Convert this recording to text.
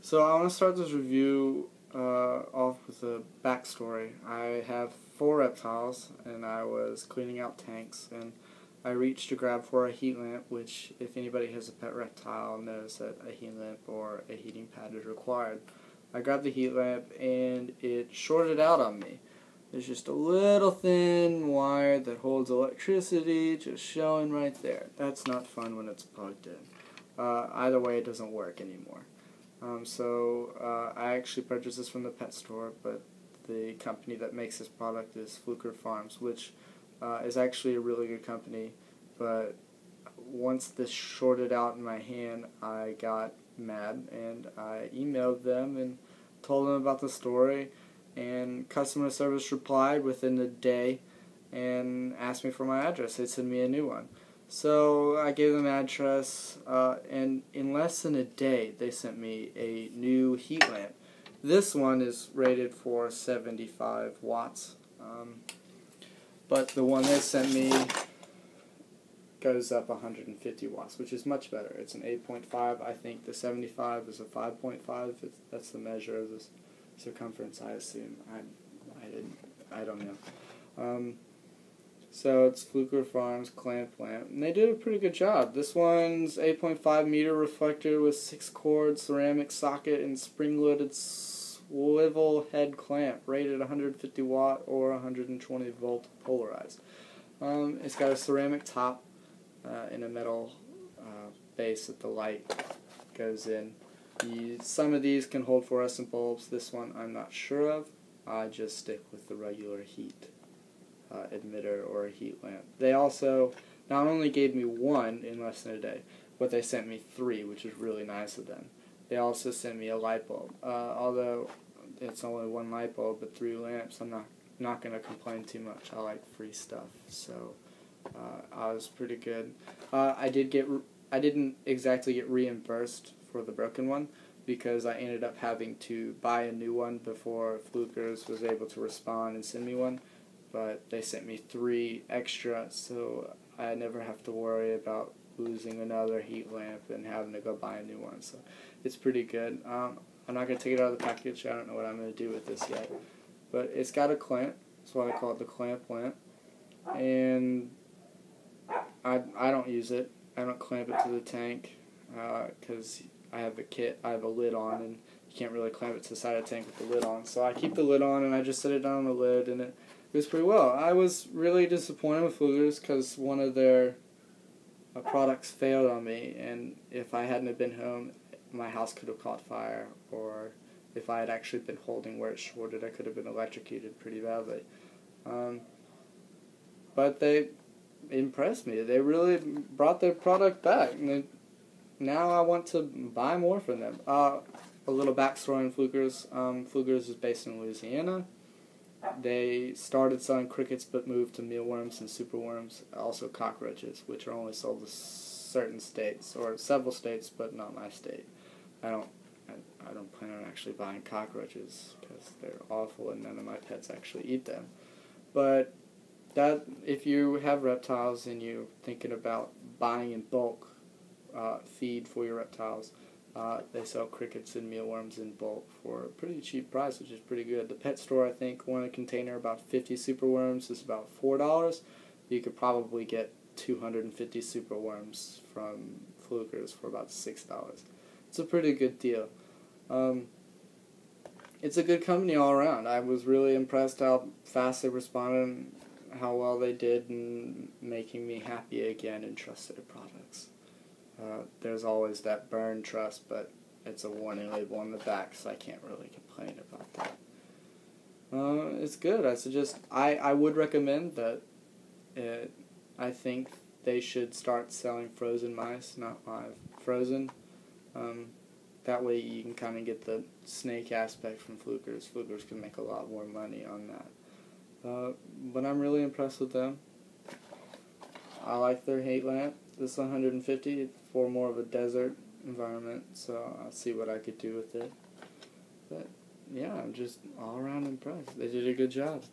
So I want to start this review off with a backstory. I have 4 reptiles, and I was cleaning out tanks, and I reached to grab for a heat lamp, which, if anybody has a pet reptile, knows that a heat lamp or a heating pad is required. I grabbed the heat lamp, and it shorted out on me. There's just a little thin wire that holds electricity just showing right there. That's not fun when it's plugged in. Either way, it doesn't work anymore. I actually purchased this from the pet store, but the company that makes this product is Fluker Farms, which is actually a really good company. But once this shorted out in my hand, I got mad, and I emailed them and told them about the story, and customer service replied within a day and asked me for my address. They sent me a new one. So I gave them the address, and in less than a day, they sent me a new heat lamp. This one is rated for 75 watts, but the one they sent me goes up 150 watts, which is much better. It's an 8.5. I think the 75 is a 5.5. That's the measure of the circumference, I assume. I don't know. So it's Fluker Farms clamp lamp, and they did a pretty good job. This one's 8.5 meter reflector with 6 cord ceramic socket and spring-loaded swivel head clamp, rated 150 watt or 120 volt polarized. It's got a ceramic top and a metal base that the light goes in. Some of these can hold fluorescent bulbs. This one I'm not sure of. I just stick with the regular heat emitter or a heat lamp. They also not only gave me one in less than a day, but they sent me 3, which is really nice of them. They also sent me a light bulb. Although it's only 1 light bulb but 3 lamps, I'm not going to complain too much. I like free stuff, so I was pretty good. I didn't exactly get reimbursed for the broken one, because I ended up having to buy a new one before Fluker's was able to respond and send me one. But they sent me 3 extra, so I never have to worry about losing another heat lamp and having to go buy a new one. So it's pretty good. I'm not going to take it out of the package. I don't know what I'm going to do with this yet. But it's got a clamp. That's why I call it the clamp lamp. And I don't use it. I don't clamp it to the tank because I have a lid on, and you can't really clamp it to the side of the tank with the lid on. So I keep the lid on, and I just set it down on the lid, and it goes pretty well. I was really disappointed with Fluker's because one of their products failed on me, and if I hadn't have been home, my house could have caught fire, or if I had actually been holding where it shorted, I could have been electrocuted pretty badly. But they impressed me. They really brought their product back, and now I want to buy more from them. A little backstory on Fluker's. Fluker's is based in Louisiana. They started selling crickets but moved to mealworms and superworms, also cockroaches, which are only sold to certain states, or several states, but not my state. I don't plan on actually buying cockroaches because they're awful and none of my pets actually eat them. But that, if you have reptiles and you're thinking about buying in bulk feed for your reptiles, they sell crickets and mealworms in bulk for a pretty cheap price, which is pretty good. The pet store, I think, one container about 50 superworms is about $4. You could probably get 250 superworms from Fluker's for about $6. It's a pretty good deal. It's a good company all around. I was really impressed how fast they responded, how well they did in making me happy again and trust their products. There's always that burn trust, but it's a warning label on the back, so I can't really complain about that. It's good. I would recommend that. I think they should start selling frozen mice, not live, frozen. That way you can kind of get the snake aspect from Fluker's. Fluker's can make a lot more money on that. But I'm really impressed with them. I like their heat lamp. This 150 for more of a desert environment, so I'll see what I could do with it. But yeah, I'm just all around impressed. They did a good job.